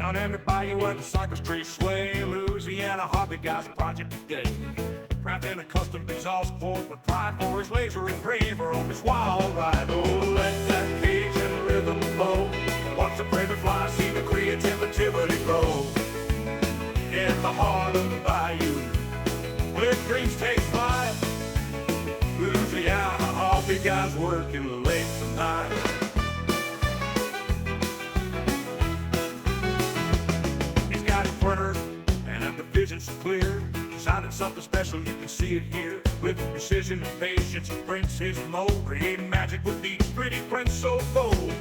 Down every bayou at the Cypress Tree Sway, Louisiana Hobby Guy's project today. Crafting a custom exhaust port with pride for his laser engraver on his wild ride. Oh, let that Cajun rhythm flow. Watch the braver fly, see the creativity grow. In the heart of the bayou, where dreams take flight, Louisiana Hobby Guys working late tonight. He's got his printers and the vision so clear. Designing something special, you can see it here. With precision and patience, he prints his mold, creating magic with these pretty prints so bold.